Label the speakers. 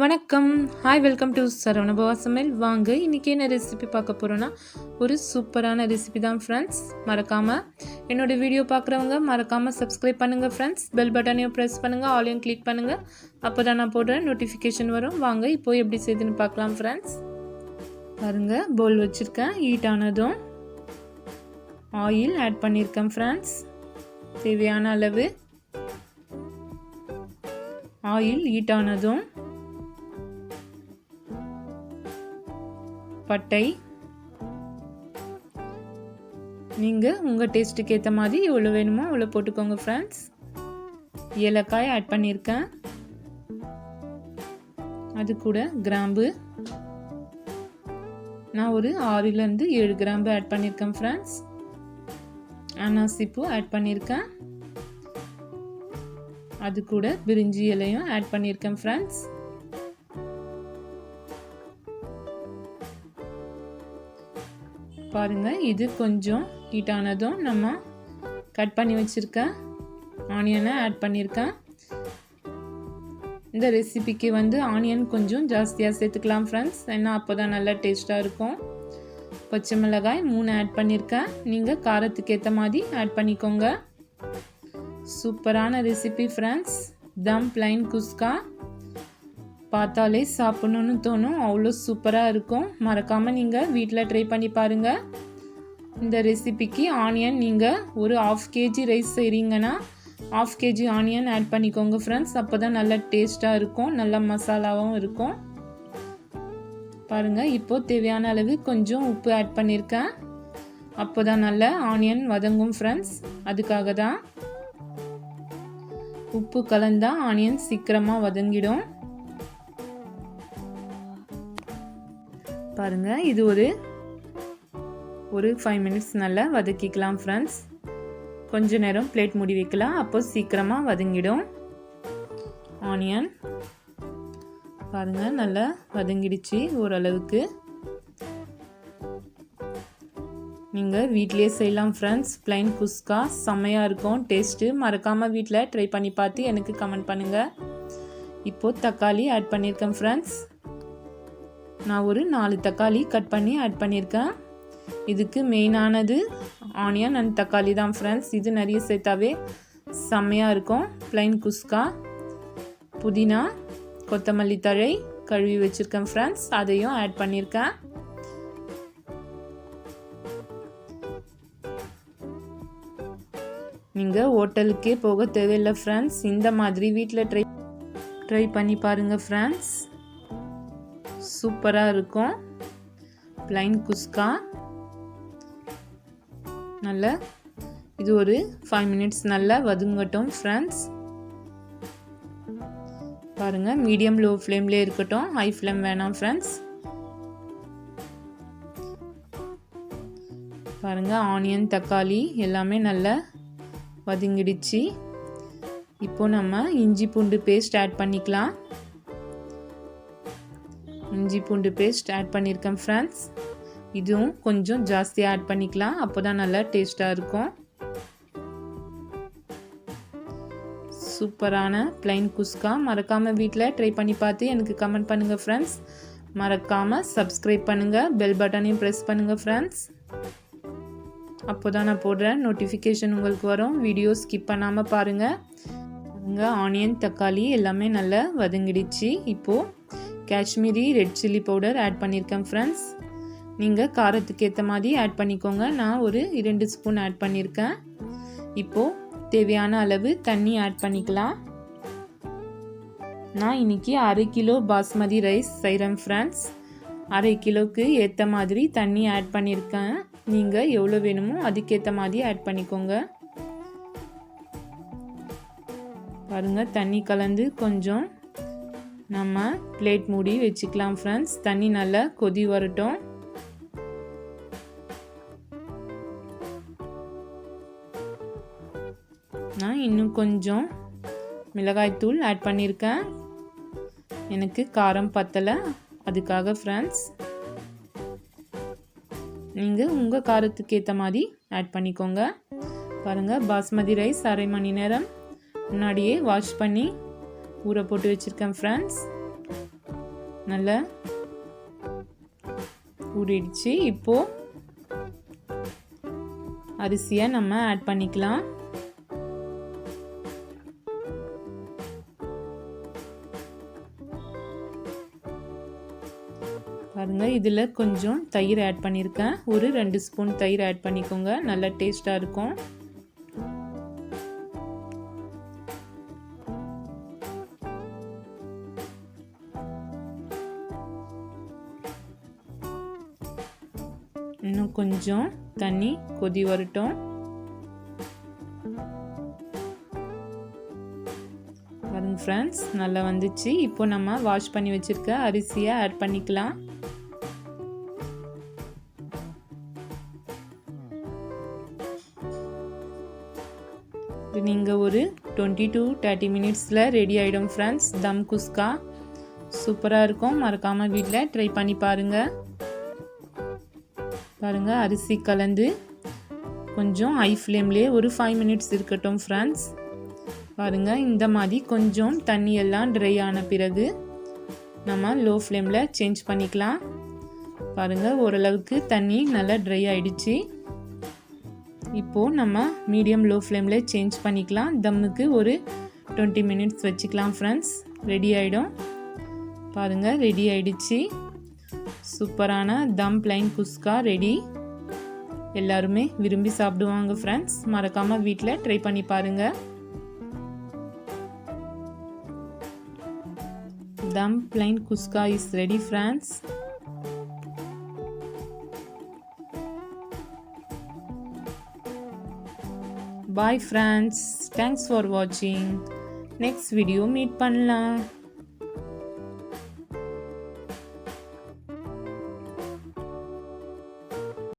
Speaker 1: வணக்கம். Hi welcome to Saravanabhava சமையல். வாங்க இன்றைக்கி என்ன ரெசிபி பார்க்க போகிறோன்னா ஒரு சூப்பரான ரெசிபி தான் ஃப்ரெண்ட்ஸ். மறக்காமல் என்னோடய வீடியோ பார்க்குறவங்க மறக்காமல் சப்ஸ்கிரைப் பண்ணுங்கள் ஃப்ரெண்ட்ஸ். பெல் பட்டனையும் ப்ரெஸ் பண்ணுங்கள், ஆலையும் கிளிக் பண்ணுங்கள். அப்போ தான் நான் போடுற நோட்டிஃபிகேஷன் வரும். வாங்க இப்போது எப்படி செய்துன்னு பார்க்கலாம் ஃப்ரெண்ட்ஸ். பாருங்கள், பவுல் வச்சுருக்கேன். ஹீட் ஆனதும் ஆயில் ஆட் பண்ணியிருக்கேன் ஃப்ரெண்ட்ஸ். தேவையான அளவு ஆயில் ஹீட் ஆனதும் பட்டை, நீங்கள் உங்கள் டேஸ்ட்டுக்கு ஏற்ற மாதிரி எவ்வளோ வேணுமோ அவ்வளோ போட்டுக்கோங்க ஃப்ரெண்ட்ஸ். ஏலக்காய் ஆட் பண்ணியிருக்கேன். அது கூட கிராம்பு, நான் ஒரு 6லேருந்து 7 கிராம்பு ஆட் பண்ணியிருக்கேன் ஃப்ரெண்ட்ஸ். அன்னாசிப்பூ ஆட் பண்ணியிருக்கேன். அது கூட பிரிஞ்சி இலையும் ஆட் பண்ணியிருக்கேன் ஃப்ரெண்ட்ஸ். பாருங்கள், இது கொஞ்சம் ஹீட் ஆனதும் நம்ம கட் பண்ணி வச்சுருக்க ஆனியனை ஆட் பண்ணியிருக்கேன். இந்த ரெசிபிக்கு ஆனியன் கொஞ்சம் ஜாஸ்தியாக சேர்த்துக்கலாம் ஃப்ரெண்ட்ஸ், ஏன்னா அப்போ தான் நல்லா டேஸ்ட்டாக இருக்கும். பச்சை மிளகாய் 3 ஆட் பண்ணியிருக்கேன். நீங்கள் காரத்துக்கு ஏற்ற மாதிரி ஆட் பண்ணிக்கோங்க. சூப்பரான ரெசிபி ஃப்ரெண்ட்ஸ். தம் பிளைன் குஸ்கா பார்த்தாலே சாப்பிடணுன்னு தோணும், அவ்வளோ சூப்பராக இருக்கும். மறக்காமல் நீங்கள் வீட்டில் ட்ரை பண்ணி பாருங்கள். இந்த ரெசிபிக்கு ஆனியன் நீங்கள் ஒரு 1/2 kg ரைஸ் செய்கிறீங்கன்னா 1/2 kg ஆனியன் ஆட் பண்ணிக்கோங்க ஃப்ரெண்ட்ஸ். அப்போ தான் நல்லா டேஸ்ட்டாக இருக்கும், நல்ல மசாலாவும் இருக்கும். பாருங்கள், இப்போது தேவையான அளவு கொஞ்சம் உப்பு ஆட் பண்ணியிருக்கேன். அப்போ தான் நல்ல ஆனியன் வதங்கும் ஃப்ரெண்ட்ஸ். அதுக்காக தான் உப்பு கலந்தால் ஆனியன் சீக்கிரமாக வதங்கிடும். பாருங்கள், இது ஒரு 5 மினிட்ஸ் நல்லா வதக்கிக்கலாம் ஃப்ரெண்ட்ஸ். கொஞ்ச நேரம் பிளேட் மூடி வைக்கலாம், அப்போ சீக்கிரமாக வதங்கிடும் ஆனியன். பாருங்கள், நல்லா வதங்கிடுச்சு ஓரளவுக்கு. நீங்கள் வீட்டிலே செய்யலாம் ஃப்ரெண்ட்ஸ். பிளைன் குஸ்கா செம்மையாக இருக்கும் டேஸ்ட்டு. மறக்காமல் வீட்டில் ட்ரை பண்ணி பார்த்து எனக்கு கமெண்ட் பண்ணுங்கள். இப்போது தக்காளி ஆட் பண்ணியிருக்கேன் ஃப்ரெண்ட்ஸ். நான் ஒரு 4 தக்காளி கட் பண்ணி ஆட் பண்ணியிருக்கேன். இதுக்கு மெயினானது ஆனியன் அண்ட் தக்காளி தான் ஃப்ரெண்ட்ஸ். இது நிறைய சேர்த்தாவே செம்மையாக இருக்கும் பிளைன் குஸ்கா. புதினா, கொத்தமல்லி தழை கழுவி வச்சுருக்கேன் ஃப்ரெண்ட்ஸ், அதையும் ஆட் பண்ணியிருக்கேன். நீங்கள் ஹோட்டலுக்கே போக தேவையில்லை ஃப்ரெண்ட்ஸ். இந்த மாதிரி வீட்டில் ட்ரை பண்ணி பாருங்கள் ஃப்ரெண்ட்ஸ். சூப்பராக இருக்கும் பிளைன் குஸ்கா. நல்லா இது ஒரு 5 மினிட்ஸ் நல்லா வதங்கட்டும் ஃப்ரெண்ட்ஸ். பாருங்கள், மீடியம் லோ ஃப்ளேம்லேயே இருக்கட்டும், ஹை ஃப்ளேம் வேணாம் ஃப்ரெண்ட்ஸ். பாருங்கள், ஆனியன் தக்காளி எல்லாமே நல்லா வதங்கிடுச்சு. இப்போ நம்ம இஞ்சி பூண்டு பேஸ்ட் ஆட் பண்ணிக்கலாம். இஞ்சி பூண்டு பேஸ்ட் ஆட் பண்ணியிருக்கேன் ஃப்ரெண்ட்ஸ். இதுவும் கொஞ்சம் ஜாஸ்தியாக ஆட் பண்ணிக்கலாம், அப்போ தான் நல்லா டேஸ்ட்டாக இருக்கும். சூப்பரான பிளைன் குஸ்கா. மறக்காமல் வீட்டில் ட்ரை பண்ணி பார்த்து எனக்கு கமெண்ட் பண்ணுங்கள் ஃப்ரெண்ட்ஸ். மறக்காமல் சப்ஸ்கிரைப் பண்ணுங்கள், பெல் பட்டனையும் ப்ரெஸ் பண்ணுங்கள் ஃப்ரெண்ட்ஸ். அப்போ தான் நான் போடுற நோட்டிஃபிகேஷன் உங்களுக்கு வரும். வீடியோ ஸ்கிப் பண்ணாமல் பாருங்கள். இங்கே ஆனியன் தக்காளி எல்லாமே நல்லா வதங்கிடுச்சு. இப்போது Kashmiri red chilli powder add பண்ணியிருக்கேன் ஃப்ரெண்ட்ஸ். நீங்கள் காரத்துக்கு ஏற்ற மாதிரி ஆட் பண்ணிக்கோங்க. நான் ஒரு 2 ஸ்பூன் ஆட் பண்ணியிருக்கேன். இப்போது தேவையான அளவு தண்ணி ஆட் பண்ணிக்கலாம். நான் இன்றைக்கி 1/2 கிலோ பாஸ்மதி ரைஸ் செய்கிறேன் ஃப்ரெண்ட்ஸ். 1/2 கிலோவுக்கு ஏற்ற மாதிரி தண்ணி ஆட் பண்ணியிருக்கேன். நீங்கள் எவ்வளோ வேணுமோ அதுக்கேற்ற மாதிரி ஆட் பண்ணிக்கோங்க. பாருங்கள், தண்ணி கலந்து கொஞ்சம் நம்ம பிளேட் மூடி வச்சுக்கலாம் ஃப்ரெண்ட்ஸ். தண்ணி நல்லா கொதி வரட்டும். நான் இன்னும் கொஞ்சம் மிளகாய்த்தூள் ஆட் பண்ணியிருக்கேன். எனக்கு காரம் பத்தலை, அதுக்காக ஃப்ரெண்ட்ஸ். நீங்கள் உங்கள் காரத்துக்கு ஏற்ற மாதிரி ஆட் பண்ணிக்கோங்க. பாருங்கள், பாஸ்மதி ரைஸ் 1/2 மணி நேரம் முன்னாடியே வாஷ் பண்ணி ஊற போட்டு வச்சுருக்கேன் ஃப்ரெண்ட்ஸ். நல்லா ஊறிடுச்சு. இப்போது அரிசியை நம்ம ஆட் பண்ணிக்கலாம். பாருங்கள், இதில் கொஞ்சம் தயிர் ஆட் பண்ணியிருக்கேன். ஒரு 2 ஸ்பூன் தயிர் ஆட் பண்ணிக்கோங்க, நல்லா டேஸ்ட்டாக இருக்கும். இன்னும் கொஞ்சம் தண்ணி கொதி வரட்டும். பாருங்க ஃப்ரெண்ட்ஸ், நல்லா வந்துச்சு. இப்போ நம்ம வாஷ் பண்ணி வச்சிருக்க அரிசியை ஆட் பண்ணிக்கலாம். நீங்கள் ஒரு 20 to 30 மினிட்ஸில் ரெடி ஆகிடும் ஃப்ரெண்ட்ஸ். தம் குஸ்கா சூப்பராக இருக்கும். மறக்காமல் வீட்டில் ட்ரை பண்ணி பாருங்கள். பாருங்கள், அரிசி கலந்து கொஞ்சம் ஹை ஃப்ளேம்லேயே ஒரு 5 மினிட்ஸ் இருக்கட்டும் ஃப்ரெண்ட்ஸ். பாருங்கள், இந்த மாதிரி கொஞ்சம் தண்ணி எல்லாம் ட்ரை ஆன பிறகு நம்ம லோ ஃப்ளேமில் சேஞ்ச் பண்ணிக்கலாம். பாருங்கள், ஓரளவுக்கு தண்ணி நல்லா ட்ரை ஆகிடுச்சு. இப்போது நம்ம மீடியம் லோ ஃப்ளேமில் சேஞ்ச் பண்ணிக்கலாம். தம்முக்கு ஒரு 20 மினிட்ஸ் வச்சுக்கலாம் ஃப்ரெண்ட்ஸ். ரெடி ஆகிடும். பாருங்கள், ரெடி ஆகிடுச்சு. சூப்பரான தம் பிளைன் குஸ்கா ரெடி. எல்லாருமே விரும்பி சாப்பிடுவாங்க ஃப்ரெண்ட்ஸ். மறக்காமல் வீட்டில் ட்ரை பண்ணி பாருங்கள். Dum plain kuska is ready friends. Bye friends. Thanks for watching. Next video meet பண்ணலாம்.